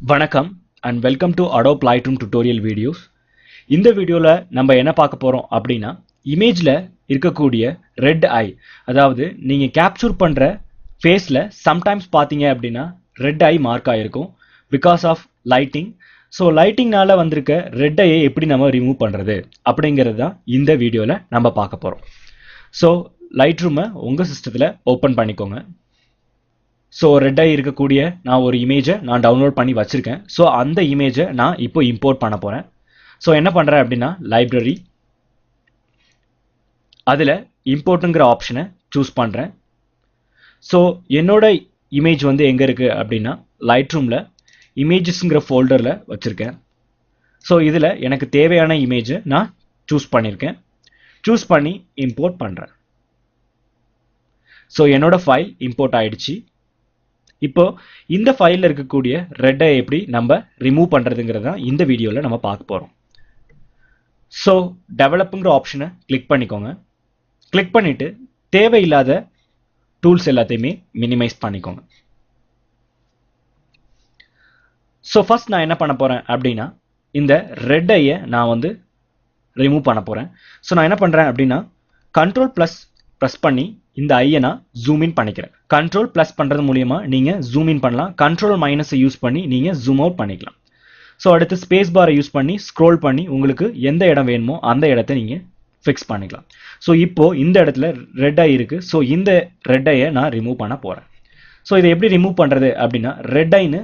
வணக்கம் and welcome to Adobe Lightroom tutorial videos. இந்த வீடியோல நம்ம என்ன பார்க்க போறோம் அப்படின்னா இமேஜ்ல இருக்கக்கூடிய ரெட் ஐ, அதாவது நீங்க கேப்சர் பண்ற ஃபேஸ்ல சம்டைம்ஸ் பாத்தீங்க அப்படின்னா ரெட் ஐ மார்க் ஆயிருக்கும் பிகாஸ் ஆஃப் லைட்டிங். ஸோ லைட்டிங்னால வந்திருக்க ரெட் ஐயை எப்படி நம்ம ரிமூவ் பண்றது அப்படிங்கிறது தான் இந்த வீடியோல நம்ம பார்க்க போறோம். ஸோ லைட்ரூமை உங்க சிஸ்டத்துல ஓப்பன் பண்ணிக்கோங்க. ஸோ ரெட் ஐ இருக்கக்கூடிய நான் ஒரு இமேஜை நான் டவுன்லோட் பண்ணி வச்சிருக்கேன். ஸோ அந்த இமேஜை நான் இப்போ இம்போர்ட் பண்ண போகிறேன். ஸோ என்ன பண்ணுறேன் அப்படின்னா லைப்ரரி, அதில் இம்போர்ட்டுங்கிற ஆப்ஷனை சூஸ் பண்ணுறேன். ஸோ என்னோட இமேஜ் வந்து எங்கே இருக்குது அப்படின்னா லைட்ரூமில் இமேஜஸ்ங்கிற ஃபோல்டரில் வச்சுருக்கேன். ஸோ இதில் எனக்கு தேவையான இமேஜை நான் சூஸ் பண்ணியிருக்கேன். சூஸ் பண்ணி இம்போர்ட் பண்ணுறேன். ஸோ என்னோட ஃபைல் இம்போர்ட் ஆயிடுச்சு. இப்போ இந்த ஃபைலில் இருக்கக்கூடிய ரெட்டை எப்படி நம்ம ரிமூவ் பண்ணுறதுங்கிறத இந்த வீடியோவில் நம்ம பார்க்க போகிறோம். ஸோ டெவலப்புங்கிற ஆப்ஷனை கிளிக் பண்ணிக்கோங்க. கிளிக் பண்ணிட்டு தேவையில்லாத டூல்ஸ் எல்லாத்தையுமே மினிமைஸ் பண்ணிக்கோங்க. ஸோ ஃபர்ஸ்ட் நான் என்ன பண்ண போகிறேன் அப்படின்னா இந்த ரெட் ஐயை நான் வந்து ரிமூவ் பண்ண போகிறேன். ஸோ நான் என்ன பண்ணுறேன் அப்படின்னா கண்ட்ரோல் ப்ளஸ் ப்ரெஸ் பண்ணி இந்த ஐயை நான் ஜூம் இன் பண்ணிக்கிறேன். கண்ட்ரோல் ப்ளஸ் பண்ணுறது மூலியமா நீங்கள் ஜூம் இன் பண்ணலாம். கண்ட்ரோல் மைனஸை யூஸ் பண்ணி நீங்கள் ஜூம் அவுட் பண்ணிக்கலாம். ஸோ அடுத்து ஸ்பேஸ் பாரை யூஸ் பண்ணி ஸ்க்ரோல் பண்ணி உங்களுக்கு எந்த இடம் வேணுமோ அந்த இடத்த நீங்கள் ஃபிக்ஸ் பண்ணிக்கலாம். ஸோ இப்போ இந்த இடத்துல ரெட் ஐ இருக்குது. ஸோ இந்த ரெட் ஐயை நான் ரிமூவ் பண்ண போகிறேன். ஸோ இதை எப்படி ரிமூவ் பண்ணுறது அப்படின்னா ரெட் ஐன்னு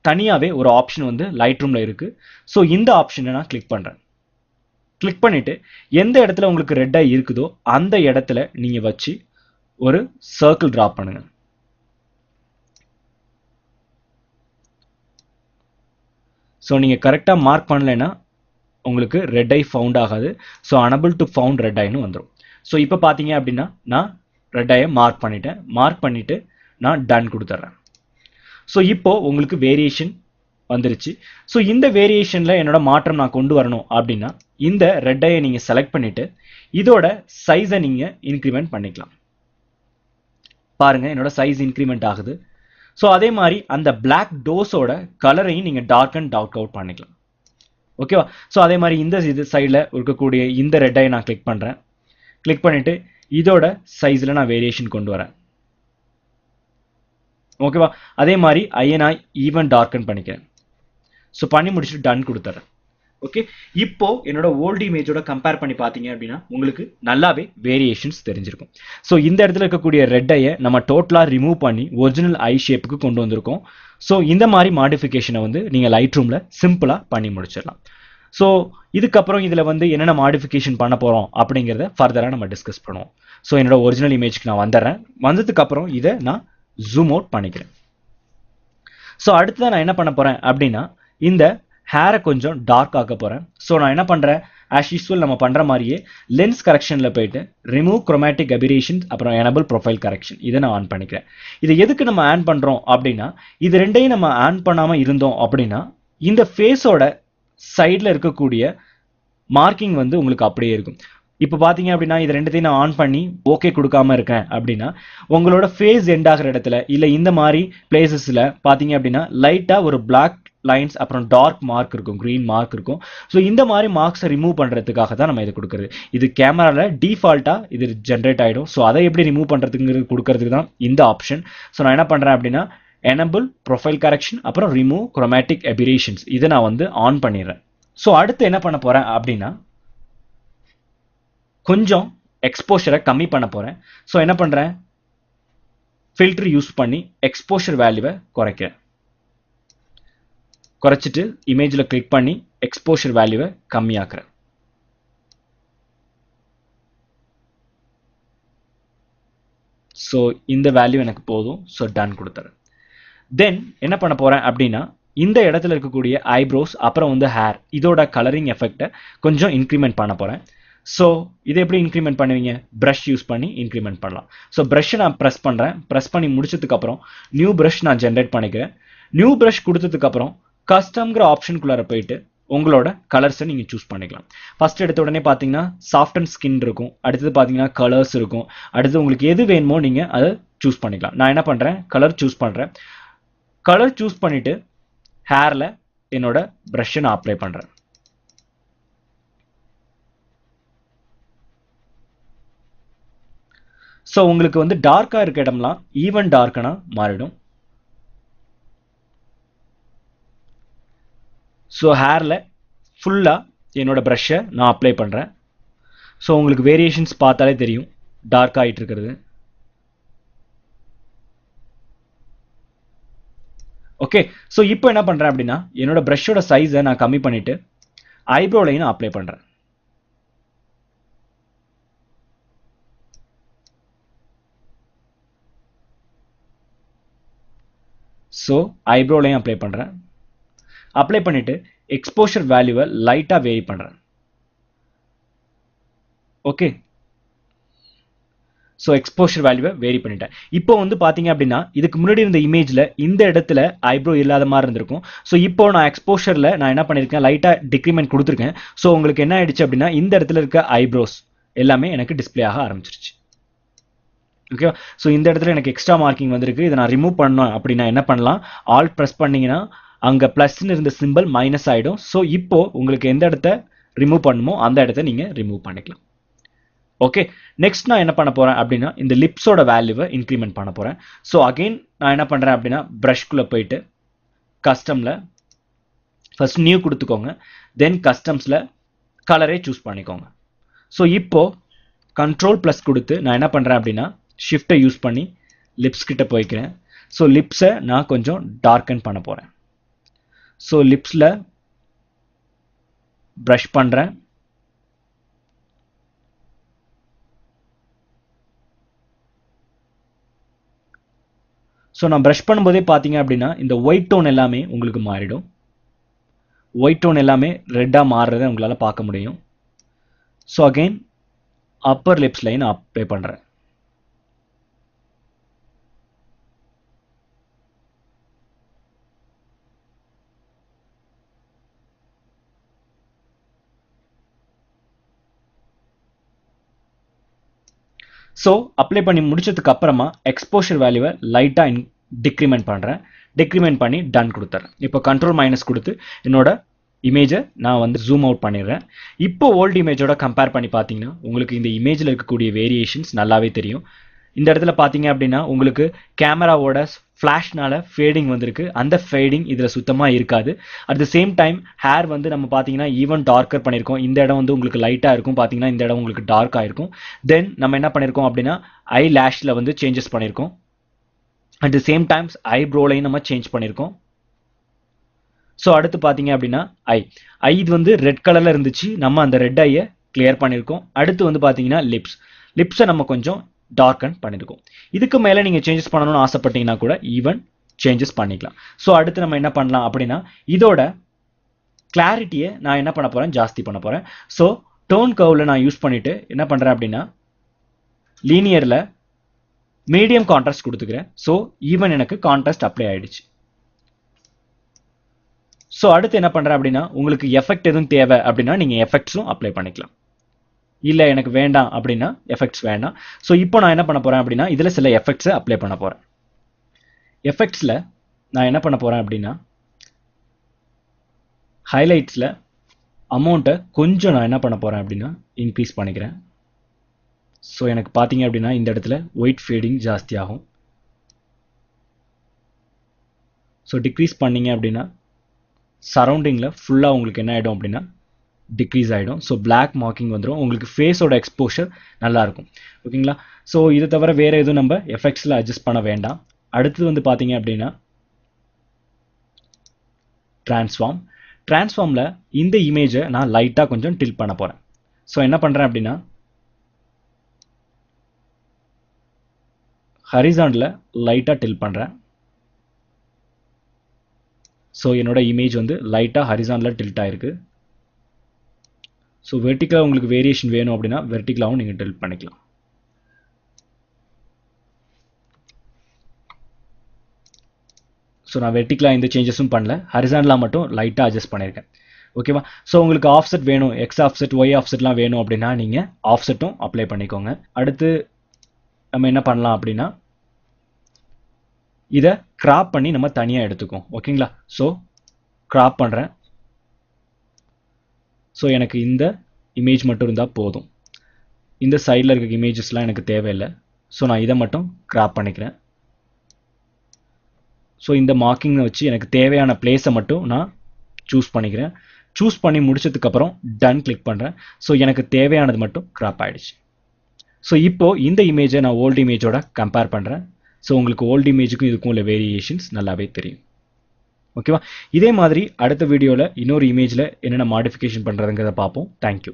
தனியாகவே ஒரு ஆப்ஷன் வந்து லைட்ரூமில் இருக்குது. ஸோ இந்த ஆப்ஷனை நான் கிளிக் பண்ணுறேன். கிளிக் பண்ணிட்டு எந்த இடத்துல உங்களுக்கு ரெட் ஐ இருக்குதோ அந்த இடத்துல நீங்க வச்சு ஒரு சர்க்கிள் டிரா பண்ணுங்க. ஸோ நீங்க கரெக்டா மார்க் பண்ணலைன்னா உங்களுக்கு ரெட் ஐ ஃபவுண்ட் ஆகாது. So unable to found red ஐன்னு வந்துடும். ஸோ இப்போ பார்த்தீங்க அப்படின்னா நான் ரெட் ஐயை மார்க் பண்ணிட்டேன். மார்க் பண்ணிட்டு நான் டன் கொடுத்துட்றேன். ஸோ இப்போ உங்களுக்கு வேரியேஷன் வந்துருச்சு. ஸோ இந்த வேரியேஷனில் என்னோட மாற்றம் நான் கொண்டு வரணும் அப்படின்னா இந்த ரெட் ஐயை நீங்கள் செலக்ட் பண்ணிட்டு இதோட சைஸை நீங்கள் இன்க்ரிமெண்ட் பண்ணிக்கலாம். பாருங்க என்னோட சைஸ் இன்க்ரிமெண்ட் ஆகுது. ஸோ அதே மாதிரி அந்த பிளாக் டோஸோட கலரையும் நீங்கள் டார்க் அண்ட் டார்க் அவுட் பண்ணிக்கலாம். ஓகேவா? ஸோ அதே மாதிரி இந்த இது சைடில் இருக்கக்கூடிய இந்த ரெட் ஐயை நான் கிளிக் பண்ணுறேன். கிளிக் பண்ணிட்டு இதோட சைஸில் நான் வேரியேஷன் கொண்டு வரேன். ஓகேவா? அதே மாதிரி ஐயை நான் ஈவன் டார்க்கன் பண்ணிக்கிறேன். ஸோ பண்ணி முடிச்சுட்டு டன் கொடுத்துறேன். ஓகே, இப்போ என்னோட ஓல்டு இமேஜோட கம்பேர் பண்ணி பார்த்தீங்க அப்படின்னா உங்களுக்கு நல்லாவே வேரியேஷன்ஸ் தெரிஞ்சிருக்கும். ஸோ இந்த இடத்துல இருக்கக்கூடிய ரெட் ஐயை நம்ம டோட்டலாக ரிமூவ் பண்ணி ஒரிஜினல் ஐ ஷேப்புக்கு கொண்டு வந்திருக்கோம். ஸோ இந்த மாதிரி மாடிஃபிகேஷனை வந்து நீங்கள் லைட் ரூமில் சிம்பிளாக பண்ணி முடிச்சிடலாம். ஸோ இதுக்கப்புறம் இதில் வந்து என்னென்ன மாடிஃபிகேஷன் பண்ண போகிறோம் அப்படிங்கிறத ஃபர்தராக நம்ம டிஸ்கஸ் பண்ணுவோம். ஸோ என்னோட ஒரிஜினல் இமேஜ்க்கு நான் வந்துடுறேன். வந்ததுக்கப்புறம் இதை நான் ஜூம் அவுட் பண்ணிக்கிறேன். ஸோ அடுத்ததான் நான் என்ன பண்ண போகிறேன் அப்படின்னா இந்த ஹேரை கொஞ்சம் டார்க் ஆக்க போகிறேன். ஸோ நான் என்ன பண்ணுறேன், ஆஸ் யூஸ்வல் நம்ம பண்ணுற மாதிரியே லென்ஸ் கரெக்ஷனில் போயிட்டு ரிமூவ் குரோமேட்டிக் அபிரேஷன்ஸ் அப்புறம் எனபிள் ப்ரொஃபைல் கரெக்ஷன் இதை நான் ஆன் பண்ணிக்கிறேன். இதை எதுக்கு நம்ம ஆன் பண்ணுறோம் அப்படின்னா இது ரெண்டையும் நம்ம ஆன் பண்ணாமல் இருந்தோம் அப்படின்னா இந்த ஃபேஸோட சைடில் இருக்கக்கூடிய மார்க்கிங் வந்து உங்களுக்கு அப்படியே இருக்கும். இப்போ பார்த்தீங்க அப்படின்னா இது ரெண்டுத்தையும் நான் ஆன் பண்ணி ஓகே கொடுக்காம இருக்கேன் அப்படின்னா உங்களோட ஃபேஸ் எண்ட் ஆகிற இடத்துல இல்லை இந்த மாதிரி பிளேசஸில் பார்த்தீங்க அப்படின்னா லைட்டாக ஒரு பிளாக் லைன்ஸ் அப்புறம் டார்க் மார்க் இருக்கும், க்ரீன் மார்க் இருக்கும். ஸோ இந்த மாதிரி மார்க்ஸை ரிமூவ் பண்ணுறதுக்காக தான் நம்ம இது கொடுக்குறது. இது கேமராவில் டிஃபால்ட்டாக இது ஜென்ரேட் ஆகிடும். ஸோ அதை எப்படி ரிமூவ் பண்ணுறதுங்கிறது கொடுக்கறதுக்கு தான் இந்த ஆப்ஷன். ஸோ நான் என்ன பண்ணுறேன் அப்படின்னா எனபிள் ப்ரொஃபைல் கரெக்ஷன் அப்புறம் ரிமூவ் குரோமேட்டிக் அபிரேஷன்ஸ் இதை நான் வந்து ஆன் பண்ணிடுறேன். ஸோ அடுத்து என்ன பண்ண போகிறேன் அப்படின்னா கொஞ்சம் எக்ஸ்போஷரை கம்மி பண்ண போகிறேன். ஸோ என்ன பண்ணுறேன், ஃபில்டர் யூஸ் பண்ணி எக்ஸ்போஷர் வேல்யூவை குறைக்கிறேன். குறைச்சிட்டு இமேஜில் கிளிக் பண்ணி எக்ஸ்போஷர் வேல்யூவை கம்மியாக்குறேன். ஸோ இந்த வேல்யூ எனக்கு போதும். ஸோ டன் கொடுத்துறேன். தென் என்ன பண்ண போகிறேன் அப்படின்னா இந்த இடத்துல இருக்கக்கூடிய ஐப்ரோஸ் அப்புறம் வந்து ஹேர் இதோட கலரிங் எஃபெக்டை கொஞ்சம் இன்க்ரிமெண்ட் பண்ண போகிறேன். ஸோ இதை எப்படி இன்க்ரிமெண்ட் பண்ணுவீங்க, ப்ரஷ் யூஸ் பண்ணி இன்க்ரிமெண்ட் பண்ணலாம். ஸோ ப்ரஷ்ஷை நான் ப்ரெஸ் பண்ணுறேன். ப்ரெஸ் பண்ணி முடிச்சதுக்கப்புறம் நியூ ப்ரஷ் நான் ஜென்ரேட் பண்ணிக்கிறேன். நியூ ப்ரஷ் கொடுத்ததுக்கப்புறம் கஸ்டம்ங்கிற ஆப்ஷனுக்குள்ளார போயிட்டு உங்களோட கலர்ஸை நீங்கள் சூஸ் பண்ணிக்கலாம். ஃபர்ஸ்ட் எடுத்த உடனே பார்த்தீங்கன்னா சாஃப்ட் அண்ட் ஸ்கின் இருக்கும். அடுத்தது பார்த்தீங்கன்னா கலர்ஸ் இருக்கும். அடுத்து உங்களுக்கு எது வேணுமோ நீங்கள் அதை சூஸ் பண்ணிக்கலாம். நான் என்ன பண்ணுறேன், கலர் சூஸ் பண்ணுறேன். கலர் சூஸ் பண்ணிவிட்டு ஹேர்ல என்னோட ப்ரஷ் நான் அப்ளை பண்றேன். ஸோ உங்களுக்கு வந்து டார்க்கா இருக்க இடம்லாம் ஈவன் டார்க்கனா மாறிடும். ஸோ ஹேர்ல ஃபுல்லா என்னோட ப்ரஷ்ஷை நான் அப்ளை பண்றேன். ஸோ உங்களுக்கு வேரியேஷன்ஸ் பார்த்தாலே தெரியும் டார்க் ஆகிட்டு இருக்கிறது. ஓகே, ஸோ இப்போ என்ன பண்றேன் அப்படின்னா என்னோட ப்ரஷ்ஷோட சைஸை நான் கம்மி பண்ணிட்டு ஐப்ரோ லைன் அப்ளை பண்றேன். ஸோ ஐப்ரோ லைன் அப்ளை பண்றேன். அப்ளை பண்ணிட்டு எக்ஸ்போஷர் வேல்யூவை லைட்டா வேரி பண்றேன். ஓகே, ஸோ எக்ஸ்போஷர் வேல்யூவை வேரி பண்ணிட்டேன். இப்போ வந்து பார்த்தீங்க அப்படின்னா இதுக்கு முன்னாடி இருந்த இமேஜில் இந்த இடத்துல ஐப்ரோ இல்லாத மாதிரி இருந்திருக்கும். ஸோ இப்போ நான் எக்ஸ்போஷரில் நான் என்ன பண்ணியிருக்கேன், லைட்டாக டிக்ரிமெண்ட் கொடுத்துருக்கேன். ஸோ உங்களுக்கு என்ன ஆயிடுச்சு அப்படின்னா இந்த இடத்துல இருக்க ஐப்ரோஸ் எல்லாமே எனக்கு டிஸ்பிளே ஆக ஆரம்பிச்சிருச்சு. ஓகேவா? ஸோ இந்த இடத்துல எனக்கு எக்ஸ்ட்ரா மார்க்கிங் வந்திருக்கு. இதை நான் ரிமூவ் பண்ணணும் அப்படின்னா என்ன பண்ணலாம், ஆல்ட் ப்ரெஸ் பண்ணீங்கன்னா அங்கே ப்ளஸ்ன்னு இருந்த சிம்பிள் மைனஸ் ஆகிடும். ஸோ இப்போ உங்களுக்கு எந்த இடத்த ரிமூவ் பண்ணுமோ அந்த இடத்த நீங்கள் ரிமூவ் பண்ணிக்கலாம். ஓகே, நெக்ஸ்ட் நான் என்ன பண்ண போறேன் அப்படின்னா இந்த லிப்ஸோட வேல்யூவை இன்க்ரிமெண்ட் பண்ண போறேன். ஸோ அகெயின் நான் என்ன பண்றேன் அப்படின்னா ப்ரஷ்குள்ள போயிட்டு கஸ்டம்ல ஃபர்ஸ்ட் நியூ கொடுத்துக்கோங்க, தென் கஸ்டம்ஸ்ல கலரே சூஸ் பண்ணிக்கோங்க. ஸோ இப்போ கண்ட்ரோல் ப்ளஸ் கொடுத்து நான் என்ன பண்றேன் அப்படின்னா ஷிஃப்டை யூஸ் பண்ணி லிப்ஸ் கிட்ட போய்க்கிறேன். ஸோ லிப்ஸை நான் கொஞ்சம் டார்க்கன் பண்ண போறேன். ஸோ லிப்ஸ்ல ப்ரஷ் பண்றேன். ஸோ நான் ப்ரஷ் பண்ணும்போதே பார்த்தீங்க அப்படின்னா இந்த ஒயிட் டோன் எல்லாமே உங்களுக்கு மாறிடும். ஒயிட் டோன் எல்லாமே ரெட்டாக மாறுறதை உங்களால் பார்க்க முடியும். So again Appar lips line apply பண்ணுறேன். ஸோ அப்ளை பண்ணி முடிச்சதுக்கு அப்புறமா எக்ஸ்போஷர் வேல்யூவை லைட்டாக டிக்ரிமெண்ட் பண்ணுறேன். டிக்ரிமெண்ட் பண்ணி டன் கொடுத்துறேன். இப்போ கண்ட்ரோல் மைனஸ் கொடுத்து என்னோட இமேஜை நான் வந்து ஜூம் அவுட் பண்ணிடுறேன். இப்போ ஓல்டு இமேஜோட கம்பேர் பண்ணி பார்த்தீங்கன்னா உங்களுக்கு இந்த இமேஜில் இருக்கக்கூடிய வேரியேஷன்ஸ் நல்லாவே தெரியும். இந்த இடத்துல பார்த்தீங்க அப்படின்னா உங்களுக்கு கேமராவோட ஃப்ளாஷ்னால ஃபேடிங் வந்திருக்கு. அந்த ஃபேடிங் இதில் சுத்தமாக இருக்காது. At the same time hair வந்து நம்ம பார்த்தீங்கன்னா ஈவன் டார்க்கர் பண்ணியிருக்கோம். இந்த இடம் வந்து உங்களுக்கு லைட்டாக இருக்கும், பார்த்தீங்கன்னா இந்த இடம் உங்களுக்கு டார்க்காக இருக்கும். தென் நம்ம என்ன பண்ணியிருக்கோம் அப்படின்னா ஐ லேஷில் வந்து சேஞ்சஸ் பண்ணியிருக்கோம். அட் த சேம் டைம்ஸ் ஐப்ரோலையும் நம்ம சேஞ்ச் பண்ணியிருக்கோம். ஸோ அடுத்து பார்த்தீங்க அப்படின்னா ஐ இது வந்து ரெட் கலரில் இருந்துச்சு, நம்ம அந்த ரெட் ஐயை கிளியர் பண்ணியிருக்கோம். அடுத்து வந்து பார்த்தீங்கன்னா லிப்ஸை நம்ம கொஞ்சம் டார்க்கன் பண்ணியிருக்கோம். இதுக்கு மேலே நீங்கள் சேஞ்சஸ் பண்ணணும்னு ஆசைப்பட்டீங்கன்னா கூட ஈவன் சேஞ்சஸ் பண்ணிக்கலாம். ஸோ அடுத்து நம்ம என்ன பண்ணலாம் அப்படின்னா இதோட கிளாரிட்டியை நான் என்ன பண்ண போகிறேன், ஜாஸ்தி பண்ண போகிறேன். ஸோ டோன் கர்வில் நான் யூஸ் பண்ணிவிட்டு என்ன பண்ணுறேன் அப்படின்னா லீனியரில் மீடியம் கான்ட்ராஸ்ட் கொடுத்துக்கிறேன். ஸோ ஈவன் எனக்கு கான்ட்ராஸ்ட் அப்ளை ஆயிடுச்சு. ஸோ அடுத்து என்ன பண்ணுறேன் அப்படின்னா உங்களுக்கு எஃபெக்ட் எதுவும் தேவை அப்படின்னா நீங்கள் எஃபெக்ட்ஸும் அப்ளை பண்ணிக்கலாம். இல்லை எனக்கு வேண்டாம் அப்படின்னா எஃபெக்ட்ஸ் வேண்டாம். ஸோ இப்போ நான் என்ன பண்ண போகிறேன் அப்படின்னா இதில் சில எஃபெக்ட்ஸை அப்ளை பண்ண போகிறேன். எஃபெக்ட்ஸில் நான் என்ன பண்ண போகிறேன் அப்படின்னா ஹைலைட்ஸில் அமௌண்ட்டை கொஞ்சம் நான் என்ன பண்ண போகிறேன் அப்படின்னா இன்க்ரீஸ் பண்ணிக்கிறேன். ஸோ எனக்கு பார்த்தீங்க அப்படின்னா இந்த இடத்துல ஒயிட் ஃபேடிங் ஜாஸ்தி ஆகும். ஸோ டிக்ரீஸ் பண்ணீங்க அப்படின்னா சரௌண்டிங்கில் ஃபுல்லாக உங்களுக்கு என்ன ஆகிடும் அப்படின்னா டிக்ரீஸ் ஆகிடும். ஸோ பிளாக் மார்க்கிங் வந்துடும். உங்களுக்கு ஃபேஸோட எக்ஸ்போஷர் நல்லாயிருக்கும். ஓகேங்களா? ஸோ இதை தவிர வேறு எதுவும் நம்ம எஃபெக்ட்ஸில் அட்ஜஸ்ட் பண்ண வேண்டாம். அடுத்தது வந்து பார்த்தீங்க அப்படின்னா டிரான்ஸ்ஃபார்மில் இந்த இமேஜை நான் லைட்டாக கொஞ்சம் டில்ட் பண்ண போகிறேன். ஸோ என்ன பண்ணுறேன் அப்படின்னா ஹரிசாண்டலில் லைட்டாக டில்ட் பண்ணுறேன். ஸோ என்னோட இமேஜ் வந்து லைட்டாக ஹரிசாண்டலில் டில்ட் ஆயிருக்கு. ஸோ வெர்டிக்கலாக உங்களுக்கு வேரியேஷன் வேணும் அப்படின்னா வெர்டிக்கலாகவும் நீங்கள் டில்ட் பண்ணிக்கலாம். ஸோ நான் வெர்டிக்கலாக எந்த சேஞ்சஸும் பண்ணல, ஹரிசாண்டலாக மட்டும் லைட்டாக அட்ஜஸ்ட் பண்ணியிருக்கேன். ஓகேவா? ஸோ உங்களுக்கு ஆஃப்செட் வேணும், எக்ஸ் ஆஃப்செட் ஒய் ஆஃப்செட்லாம் வேணும் அப்படின்னா நீங்கள் ஆஃப்செட்டும் அப்ளை பண்ணிக்கோங்க. அடுத்து நம்ம என்ன பண்ணலாம் அப்படின்னா இதை கிராப் பண்ணி நம்ம தனியாக எடுத்துக்கோம். ஓகேங்களா? ஸோ கிராப் பண்ணுறேன். ஸோ எனக்கு இந்த இமேஜ் மட்டும் இருந்தால் போதும். இந்த சைடில் இருக்க இமேஜஸ்லாம் எனக்கு தேவையில்லை. ஸோ நான் இதை மட்டும் கிராப் பண்ணிக்கிறேன். ஸோ இந்த மார்க்கிங்கை வச்சு எனக்கு தேவையான பிளேஸை மட்டும் நான் சூஸ் பண்ணிக்கிறேன். சூஸ் பண்ணி முடிச்சதுக்கப்புறம் டன் கிளிக் பண்ணுறேன். ஸோ எனக்கு தேவையானது மட்டும் கிராப் ஆகிடுச்சு. ஸோ இப்போது இந்த இமேஜை நான் ஓல்டு இமேஜோட கம்பேர் பண்ணுறேன். ஸோ உங்களுக்கு ஓல்டு இமேஜுக்கும் இதுக்கும் உள்ள வேரியேஷன்ஸ் நல்லாவே தெரியும். ஓகேவா? இதே மாதிரி அடுத்த வீடியோவில் இன்னொரு இமேஜில் என்னென்ன மாடிஃபிகேஷன் பண்ணுறதுங்கிறத பார்ப்போம். தேங்க்யூ.